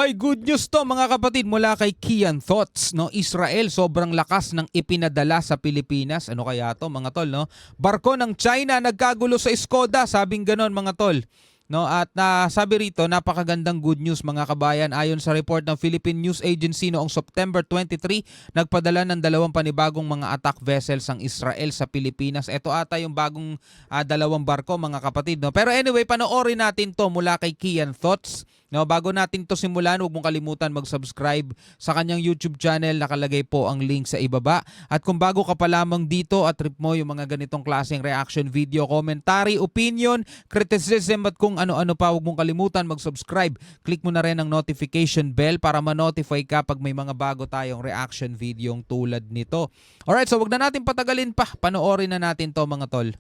Oy, good news to mga kapatid mula kay Kian Thoughts, no? Israel sobrang lakas ng ipinadala sa Pilipinas. Ano kaya to mga tol, no? Barko ng China nagkagulo sa Skoda, sabing ganon mga tol. No, at sabi rito, napakagandang good news mga kabayan. Ayon sa report ng Philippine News Agency noong September 23, nagpadala ng 2 panibagong mga attack vessels ang Israel sa Pilipinas. Ito ata yung bagong 2 barko mga kapatid. No? Pero anyway, panoorin natin to mula kay Kian Thoughts. No, bago natin to simulan, huwag mong kalimutan mag-subscribe sa kanyang YouTube channel. Nakalagay po ang link sa ibaba. At kung bago ka pa lamang dito at trip mo yung mga ganitong klaseng reaction video, commentary, opinion, criticism at kung ano-ano pa, huwag mong kalimutan mag-subscribe. Click mo na rin ang notification bell para ma-notify ka pag may mga bago tayong reaction videong tulad nito. Alright, so wag na natin patagalin pa. Panoorin na natin to mga tol.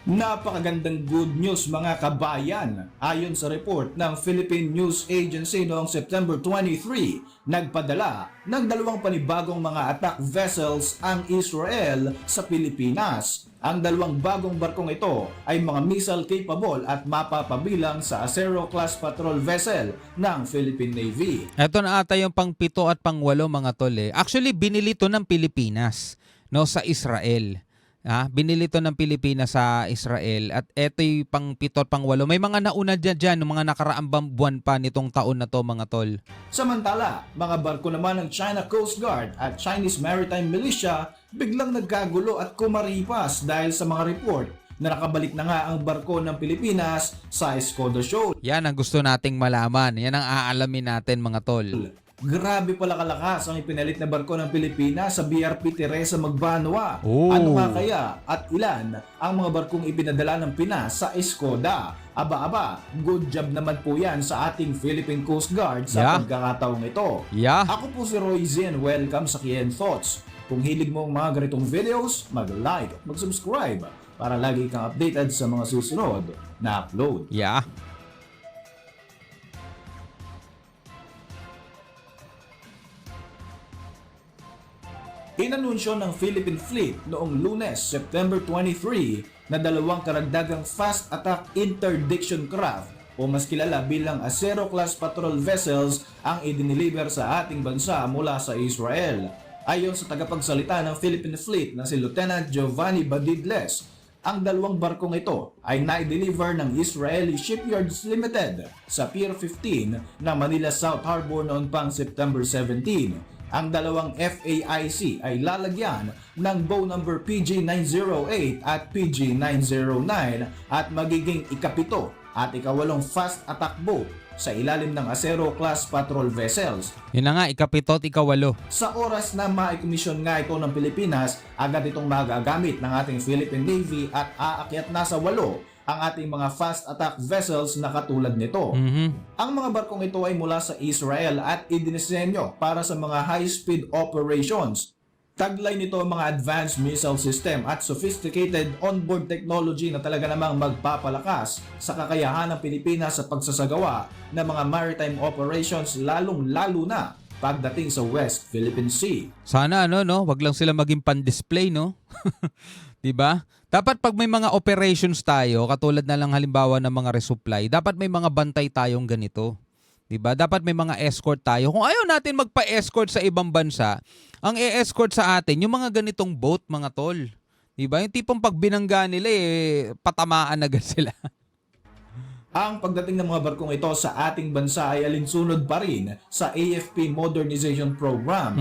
Napakagandang good news mga kabayan. Ayon sa report ng Philippine News Agency noong September 23, nagpadala ng 2 panibagong mga attack vessels ang Israel sa Pilipinas. Ang 2 bagong barkong ito ay mga missile capable at mapapabilang sa Acero-class patrol vessel ng Philippine Navy. Ito na ata yung pang-7 at pang-8 mga tol eh. Actually, binili to ng Pilipinas, no, sa Israel. Binili to ng Pilipinas sa Israel at eto yung pang-7 at pang-8. May mga nauna dyan, mga nakaraang buwan pa nitong taon na to mga tol. Samantala, mga barko naman ng China Coast Guard at Chinese Maritime Militia biglang nagkagulo at kumaripas dahil sa mga report na nakabalik na nga ang barko ng Pilipinas sa Skoda Shoal. Yan ang gusto nating malaman. Yan ang aalamin natin mga tol. Grabe pala kalakas ang ipinalit na barko ng Pilipinas sa BRP Teresa Magbanua. Oh. Ano nga kaya at ilan ang mga barkong ipinadala ng Pinas sa Skoda? Aba, good job naman po yan sa ating Philippine Coast Guard sa pagkakataong ito. Ako po si Roy Zin, welcome sa Kian Thoughts. Kung hilig mo ang mga ganitong videos, mag-like at mag-subscribe para lagi kang updated sa mga susunod na upload. Inanunsyo ng Philippine Fleet noong Lunes, September 23 na 2 karagdagang fast attack interdiction craft o mas kilala bilang Acero-class patrol vessels ang idiniliver sa ating bansa mula sa Israel. Ayon sa tagapagsalita ng Philippine Fleet na si Lieutenant Giovanni Badidles, ang 2 barkong ito ay na-deliver ng Israeli Shipyards Limited sa Pier 15 na Manila South Harbor noon pang September 17. Ang 2 FAIC ay lalagyan ng bow number PG-908 at PG-909 at magiging ika-7 at ika-8 fast attack boat sa ilalim ng Acero-class patrol vessels. Yun na nga, ika-7 at ika-8. Sa oras na ma-commission nga ito ng Pilipinas, agad itong magagamit ng ating Philippine Navy at aakyat na sa 8 ang ating mga fast attack vessels na katulad nito. Ang mga barkong ito ay mula sa Israel at idinisenyo para sa mga high-speed operations. Taglay nito ang mga advanced missile system at sophisticated onboard technology na talaga namang magpapalakas sa kakayahan ng Pilipinas sa pagsasagawa ng mga maritime operations lalong-lalo na pagdating sa West Philippine Sea. Sana wag lang sila maging pan-display, no? 'Di ba? Dapat pag may mga operations tayo, katulad na lang halimbawa ng mga resupply, dapat may mga bantay tayong ganito. 'Di ba? Dapat may mga escort tayo. Kung ayaw natin magpa-escort sa ibang bansa, ang e-escort sa atin yung mga ganitong boat, mga tol. 'Di ba? Yung tipong pag binangga nila patamaan agad sila. Ang pagdating ng mga barkong ito sa ating bansa ay alinsunod pa rin sa AFP Modernization Program.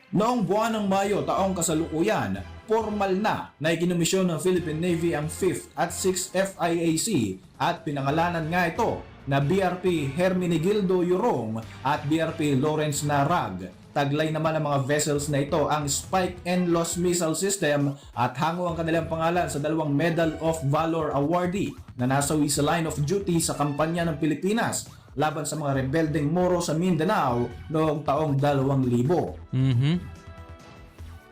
Noong buwan ng Mayo taong kasalukuyan, formal na ikinumisyon ng Philippine Navy ang 5th at 6th FIAC at pinangalanan nga ito na BRP Hermenegildo Yurong at BRP Lawrence Narag. Taglay naman ng mga vessels na ito ang Spike and Loss Missile System at hango ang kanilang pangalan sa 2 Medal of Valor awardee na nasawi sa line of duty sa kampanya ng Pilipinas laban sa mga rebeldeng Moro sa Mindanao noong taong 2000.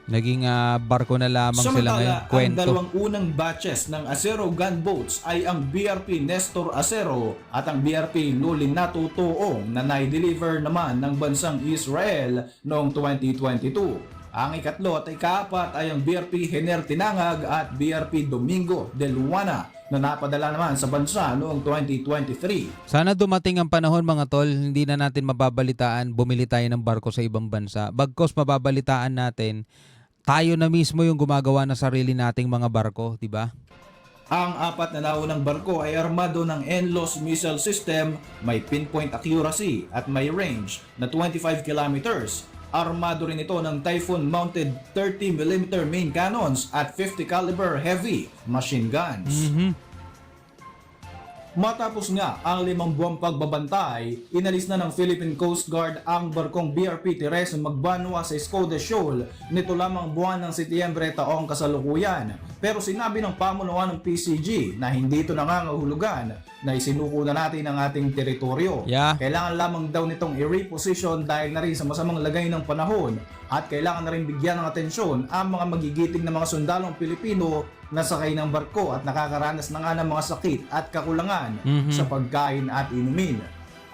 Naging barko na lamang sila ngayon. Kwento. Ang 2 unang batches ng Acero gunboats ay ang BRP Nestor Acero at ang BRP Lulinato Tuong na na-deliver naman ng bansang Israel noong 2022. Ang ikatlo at ikaapat ay ang BRP Hener Tinangag at BRP Domingo de Luana na napadala naman sa bansa noong 2023. Sana dumating ang panahon mga tol, hindi na natin mababalitaan bumili tayo ng barko sa ibang bansa. Bagkos mababalitaan natin, tayo na mismo yung gumagawa ng sarili nating mga barko, di ba? Ang apat na naunang barko ay armado ng NLAWS missile system, may pinpoint accuracy at may range na 25 kilometers. Armado rin ito ng Typhoon-mounted 30mm main cannons at 50 caliber heavy machine guns. Matapos nga ang 5 buwang pagbabantay, inalis na ng Philippine Coast Guard ang barkong BRP Teresa Magbanwa sa Escoda Shoal nito lamang buwan ng Setyembre taong kasalukuyan. Pero sinabi ng pamunuan ng PCG na hindi ito nangangahulugan na isinuko na natin ang ating teritoryo. Yeah. Kailangan lamang daw nitong i-reposition dahil na rin sa masamang lagay ng panahon at kailangan na rin bigyan ng atensyon ang mga magigiting na mga sundalong Pilipino na sakay ng barko at nakakaranas na nga ng mga sakit at kakulangan sa pagkain at inumin.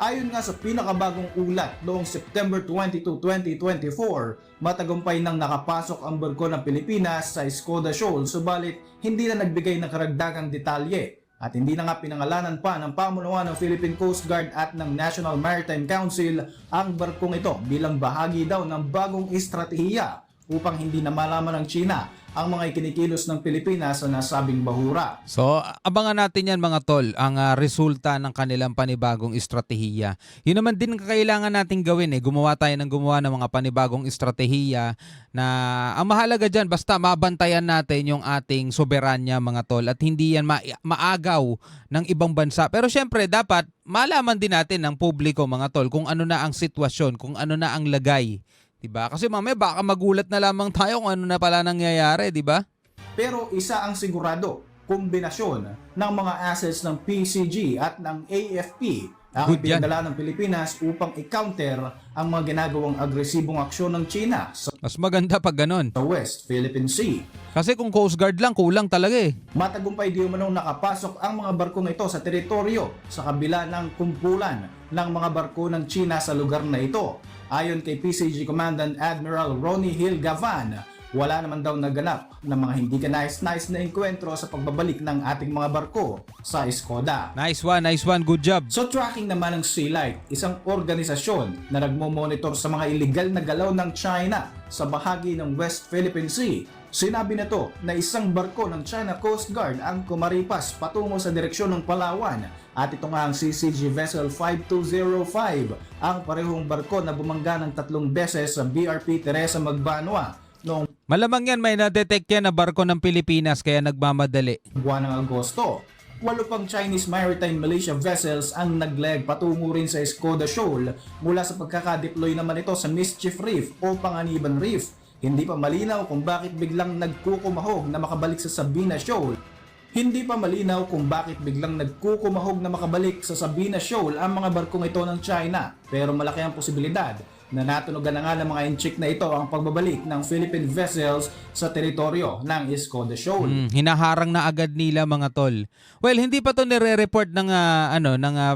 Ayon nga sa pinakabagong ulat noong September 22, 2024, matagumpay nang nakapasok ang barko ng Pilipinas sa Escoda Shoal subalit hindi na nagbigay ng karagdagang detalye at hindi na nga pinangalanan pa ng pamunuan ng Philippine Coast Guard at ng National Maritime Council ang barkong ito bilang bahagi daw ng bagong estratehiya upang hindi na malaman ng China ang mga ikinikilos ng Pilipinas sa nasabing bahura. So, abangan natin yan mga tol, ang resulta ng kanilang panibagong estratehiya. Yun naman din ang kailangan natin gawin gumawa tayo ng mga panibagong estratehiya na ang mahalaga dyan, basta mabantayan natin yung ating soberanya mga tol at hindi yan maagaw ng ibang bansa. Pero syempre, dapat malaman din natin ng publiko mga tol kung ano na ang sitwasyon, kung ano na ang lagay. Diba? Kasi mamaya baka magulat na lamang tayo kung ano na pala nangyayari, di ba? Pero isa ang sigurado, kombinasyon ng mga assets ng PCG at ng AFP ang Good yan. pinadala ng Pilipinas upang i-counter ang mga ginagawang agresibong aksyon ng China sa Mas maganda pag ganon. West Philippine Sea. Kasi kung Coast Guard lang, kulang talaga Matagumpay di umanong nakapasok ang mga barkong ito sa teritoryo sa kabila ng kumpulan ng mga barko ng China sa lugar na ito. Ayon kay PCG Commandant Admiral Ronnie Hill Gavan, wala naman daw naganap ng mga hindi kanais-nais na enkwentro sa pagbabalik ng ating mga barko sa Escoda. Nice one, good job. So tracking naman ng Sealight, isang organisasyon na nagmo-monitor sa mga illegal na galaw ng China sa bahagi ng West Philippine Sea. Sinabi na to na isang barko ng China Coast Guard ang kumaripas patungo sa direksyon ng Palawan at ito nga ang CCG Vessel 5205, ang parehong barko na bumangga ng 3 beses sa BRP Teresa Magbanwa noong Malamang yan may na-detect yan na barko ng Pilipinas kaya nagmamadali. buwan ng Agosto. 8 pang Chinese Maritime Militia vessels ang nagleg patungo rin sa Escoda Shoal mula sa pagkakadeploy naman ito sa Mischief Reef o Panganiban Reef. Hindi pa malinaw kung bakit biglang nagkukumahog na makabalik sa Sabina Shoal. Hindi pa malinaw kung bakit biglang nagkukumahog na makabalik sa Sabina Shoal ang mga barkong ito ng China. Pero malaki ang posibilidad na natunugan na nga ng mga inchik na ito ang pagbabalik ng Philippine vessels sa teritoryo ng Escoda Shoal. Hinaharang na agad nila mga tol. Well, hindi pa to nire-report ng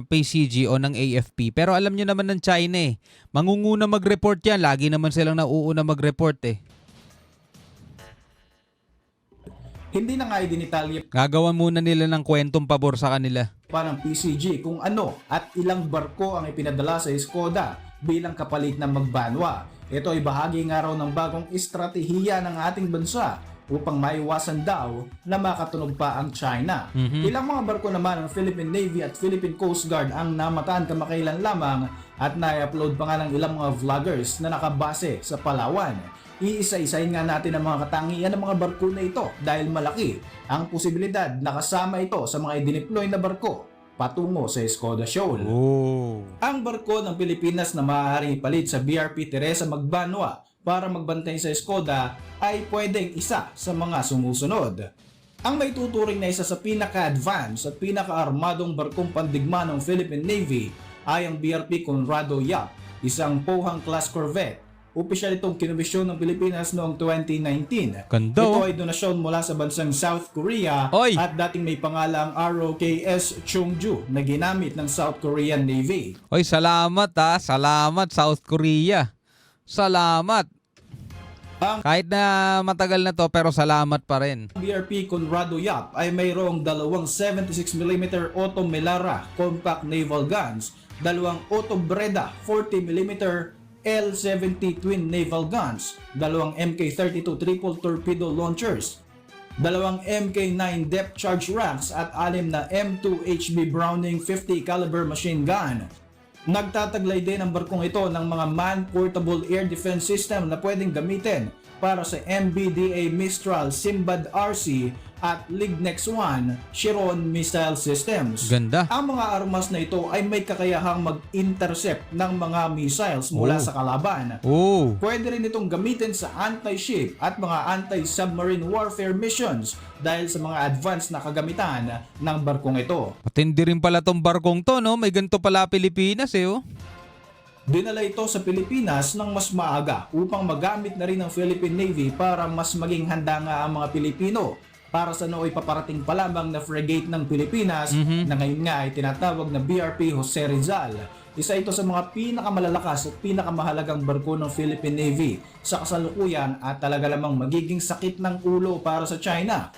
PCG o ng AFP. Pero alam nyo naman ng China mangunguna mag-report yan. Lagi naman silang nauuna mag-report Hindi na nga idinitalye Gagawan muna nila ng kwentong pabor sa kanila. pa ng PCG kung ano at ilang barko ang ipinadala sa Escoda bilang kapalit ng Magbanwa. Ito ay bahagi nga raw ng bagong estratehiya ng ating bansa upang maiwasan daw na makatunog pa ang China. Ilang mga barko naman ng Philippine Navy at Philippine Coast Guard ang namataan kamakailan lamang at na-upload pa nga ng ilang mga vloggers na nakabase sa Palawan. Iisa-isahin nga natin ang mga katangian ng mga barko na ito dahil malaki ang posibilidad na kasama ito sa mga idineploy na barko patungo sa Escoda Shoal. Ang barko ng Pilipinas na maaaring ipalit sa BRP Teresa Magbanwa para magbantay sa Escoda ay pwedeng isa sa mga sumusunod. Ang may tuturing na isa sa pinaka-advanced at pinaka-armadong barkong pandigma ng Philippine Navy ay ang BRP Conrado Yap, isang Pohang-class corvette. Opisyal itong kinomisyon ng Pilipinas noong 2019. Ganda, Ito ay donasyon mula sa bansang South Korea at dating may pangalang ROKS Chungju na ginamit ng South Korean Navy. Salamat Salamat South Korea. Salamat. Ang Kahit na matagal na to, pero salamat pa rin. BRP Conrado Yap ay mayroong dalawang 76mm Otto Melara compact naval guns, dalawang Otto Breda 40mm L70 twin naval guns, dalawang MK32 triple torpedo launchers, dalawang MK9 depth charge racks at 6 na M2 HB Browning 50 caliber machine gun. Nagtataglay din ang barkong ito ng mga man-portable air defense system na pwedeng gamitin para sa MBDA Mistral Simbad RC at Lignex 1 Chiron missile systems. Ganda. Ang mga armas na ito ay may kakayahang mag-intercept ng mga missiles mula sa kalaban. Oh, Pwede rin itong gamitin sa anti-ship at mga anti-submarine warfare missions dahil sa mga advanced na kagamitan ng barkong ito. matindi rin pala tong barkong to, no? May ganito pala Pilipinas eh, oh. Dinala ito sa Pilipinas ng mas maaga upang magamit na rin ng Philippine Navy para mas maging handa nga ang mga Pilipino para sa nooy paparating pa lamang na frigate ng Pilipinas na ngayon nga ay tinatawag na BRP Jose Rizal. Isa ito sa mga pinakamalalakas at pinakamahalagang barko ng Philippine Navy sa kasalukuyan at talaga lamang magiging sakit ng ulo para sa China.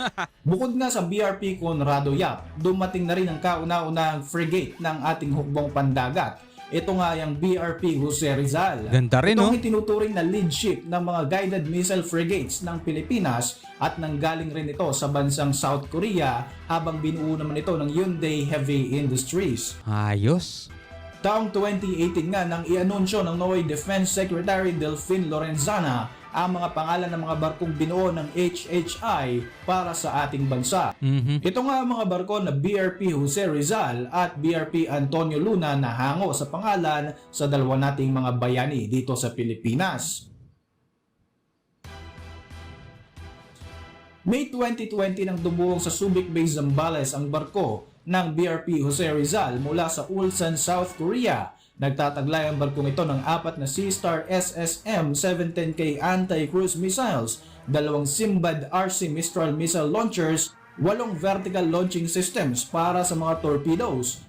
Bukod nga sa BRP Conrado Yap, dumating na rin ang kauna-unahang frigate ng ating hukbong pandagat. Ito nga yung BRP Jose Rizal. Ganda rin, no? Itong itinuturing na lead ship ng mga guided missile frigates ng Pilipinas at nanggaling rin ito sa bansang South Korea habang binuo naman ito ng Hyundai Heavy Industries. Ayos. Taong 2018 nga nang i-anunsyo ng Norway Defense Secretary Delfin Lorenzana ang mga pangalan ng mga barkong binuo ng HHI para sa ating bansa. Ito nga ang mga barko na BRP Jose Rizal at BRP Antonio Luna na hango sa pangalan sa dalawa nating mga bayani dito sa Pilipinas. May 2020 nang dumuong sa Subic Bay, Zambales ang barko ng BRP Jose Rizal mula sa Ulsan, South Korea. Nagtataglay ang barkong ito ng 4 na Seastar SSM 710K anti-cruise missiles, 2 Simbad RC Mistral missile launchers, 8 vertical launching systems para sa mga torpedoes.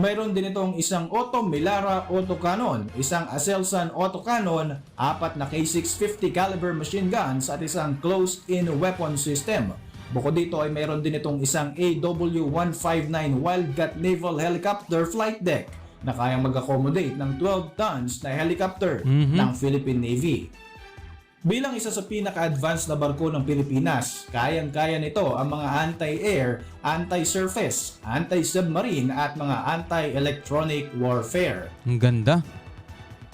Mayroon din itong isang Otto Melara autocannon, isang Aselsan autocannon, 4 na K650 caliber machine guns at isang closed-in weapon system. Bukod dito ay mayroon din itong isang AW159 Wildcat naval helicopter flight deck na kayang mag-accommodate ng 12 tons na helicopter ng Philippine Navy. Bilang isa sa pinaka-advanced na barko ng Pilipinas, kayang-kaya nito ang mga anti-air, anti-surface, anti-submarine at mga anti-electronic warfare. Ang ganda.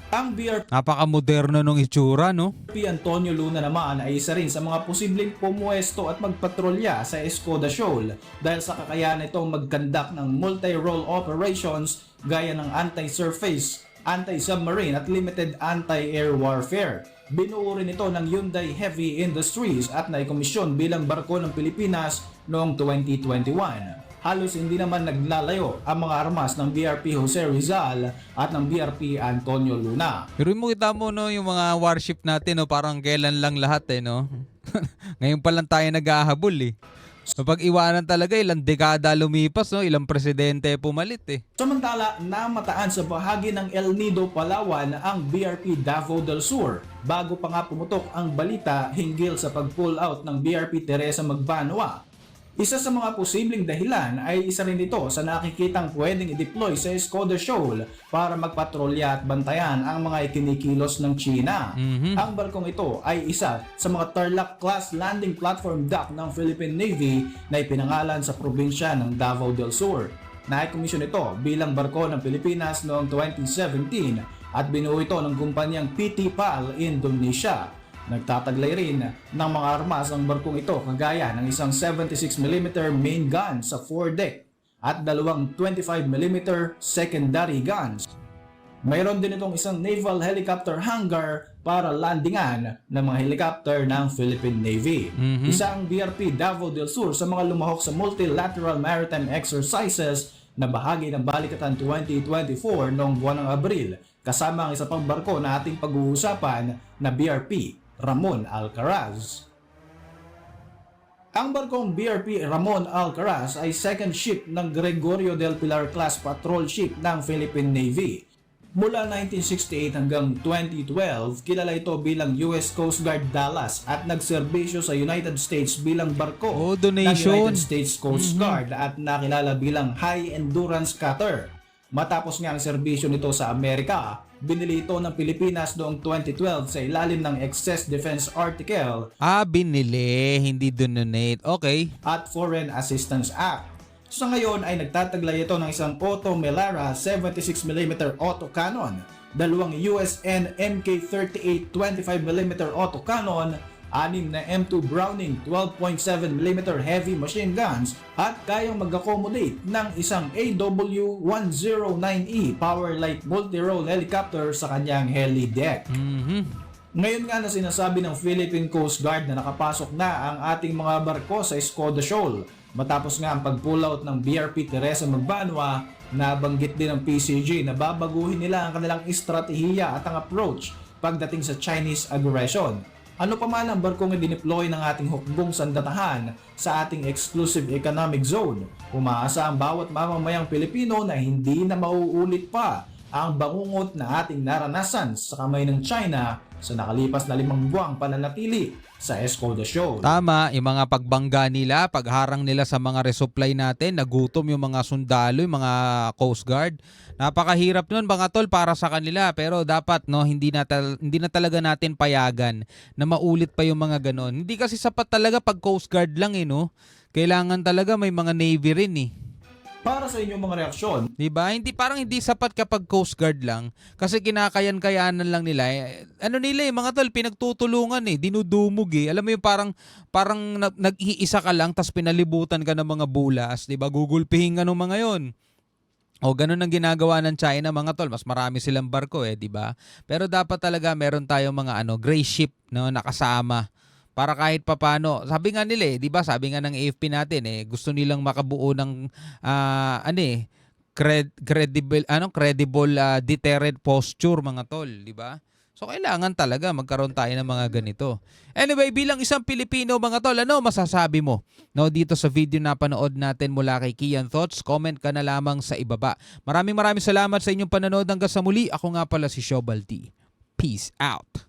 Ang BRP Napaka-moderno nung itsura, no? Antonio Luna naman ay isa rin sa mga posibleng pumuesto at magpatrolya sa Escoda Shoal dahil sa kakayahan nitong mag-conduct ng multi-role operations gaya ng anti-surface, anti-submarine at limited anti-air warfare. Binuo rin ito ng Hyundai Heavy Industries at naikomisyon bilang barko ng Pilipinas noong 2021. Halos hindi naman naglalayo ang mga armas ng BRP Jose Rizal at ng BRP Antonio Luna. Pero mo kita mo, no, yung mga warship natin, no, parang kailan lang lahat, eh, no? Ngayon pa lang tayo nag-ahabol, eh. Kapag iwanan talaga, ilang dekada lumipas, no? Ilang presidente pumalit, eh. Samantala, namataan sa bahagi ng El Nido, Palawan ang BRP Davao del Sur bago pa nga pumutok ang balita hinggil sa pag-pull out ng BRP Teresa Magbanwa. Isa sa mga posibleng dahilan ay isa rin ito sa nakikitang pwedeng i-deploy sa Escoda Shoal para magpatrolya at bantayan ang mga ikinikilos ng China. Ang barkong ito ay isa sa mga Tarlac-class landing platform dock ng Philippine Navy na ipinangalan sa probinsya ng Davao del Sur. Naikomisyon ito bilang barko ng Pilipinas noong 2017 at binuo ito ng kumpanyang PT PAL Indonesia. Nagtataglay rin ng mga armas ang barkong ito kagaya ng isang 76mm main gun sa foredeck at dalawang 25mm secondary guns. Mayroon din itong isang naval helicopter hangar para landingan ng mga helicopter ng Philippine Navy. Isang BRP Davao del Sur sa mga lumahok sa multilateral maritime exercises na bahagi ng Balikatan 2024 noong buwan ng Abril, kasama ang isa pang barko na ating pag-uusapan na BRP Ramon Alcaraz. Ang barkong BRP Ramon Alcaraz ay second ship ng Gregorio del Pilar class patrol ship ng Philippine Navy. Mula 1968 hanggang 2012, kilala ito bilang US Coast Guard Dallas at nagserbisyo sa United States bilang barko Oh, ng donation. United States Coast Guard at nakilala bilang High Endurance Cutter. Matapos nga ang serbisyo nito sa Amerika, binili ito ng Pilipinas noong 2012 sa ilalim ng Excess Defense Article Binili, hindi donate. Okay. at Foreign Assistance Act. Sa ngayon ay nagtataglay ito ng isang Otto Melara 76mm autocannon, dalawang USN Mk38 25mm autocannon, 6 na M2 Browning 12.7mm heavy machine guns at kayang mag-accommodate ng isang AW109E Power Light Multi-Role Helicopter sa kanyang heli deck. Ngayon nga na sinasabi ng Philippine Coast Guard na nakapasok na ang ating mga barko sa Escoda Shoal. Matapos nga ang pag-pull out ng BRP Teresa Magbanwa, nabanggit din ng PCG na babaguhin nila ang kanilang estratehiya at ang approach pagdating sa Chinese aggression. Ano pa man ang barkong i-deploy ng ating hukbong sandatahan sa ating exclusive economic zone, umaasa ang bawat mamamayang Pilipino na hindi na mauulit pa ang bangungot na ating naranasan sa kamay ng China sa nakalipas na 5 buwang pananatili sa Escoda Shoal. Tama, yung mga pagbangga nila, pagharang nila sa mga resupply natin, nagutom yung mga sundalo, yung mga Coast Guard. Napakahirap nun mga tol para sa kanila, pero dapat hindi na talaga natin payagan na maulit pa yung mga ganon. Hindi kasi sapat talaga pag Coast Guard lang no. Kailangan talaga may mga Navy rin Para sa inyong mga reaksyon, Diba? Hindi sapat kapag Coast Guard lang kasi kinakayan-kayanan lang nila. Mga tol, pinagtutulungan dinudumog Alam mo yung parang nag-iisa ka lang tas pinalibutan ka ng mga bulas, 'di ba? Gugulpihin ka ng mga 'yon. O ganun ang ginagawa ng China mga tol, mas marami silang barko 'di ba? Pero dapat talaga meron tayong mga gray ship nakasama. Para kahit papano, sabi nga nila 'di ba? Sabi nga ng AFP natin gusto nilang makabuo ng credible deterrent posture mga tol, 'di ba? So kailangan talaga magkaroon tayo ng mga ganito. Anyway, bilang isang Pilipino mga tol, ano masasabi mo dito sa video na panood natin mula kay Kian Thoughts? Comment ka na lamang sa ibaba. Maraming salamat sa inyong panonood hanggang sa muli. Ako nga pala si Shobal T. Peace out.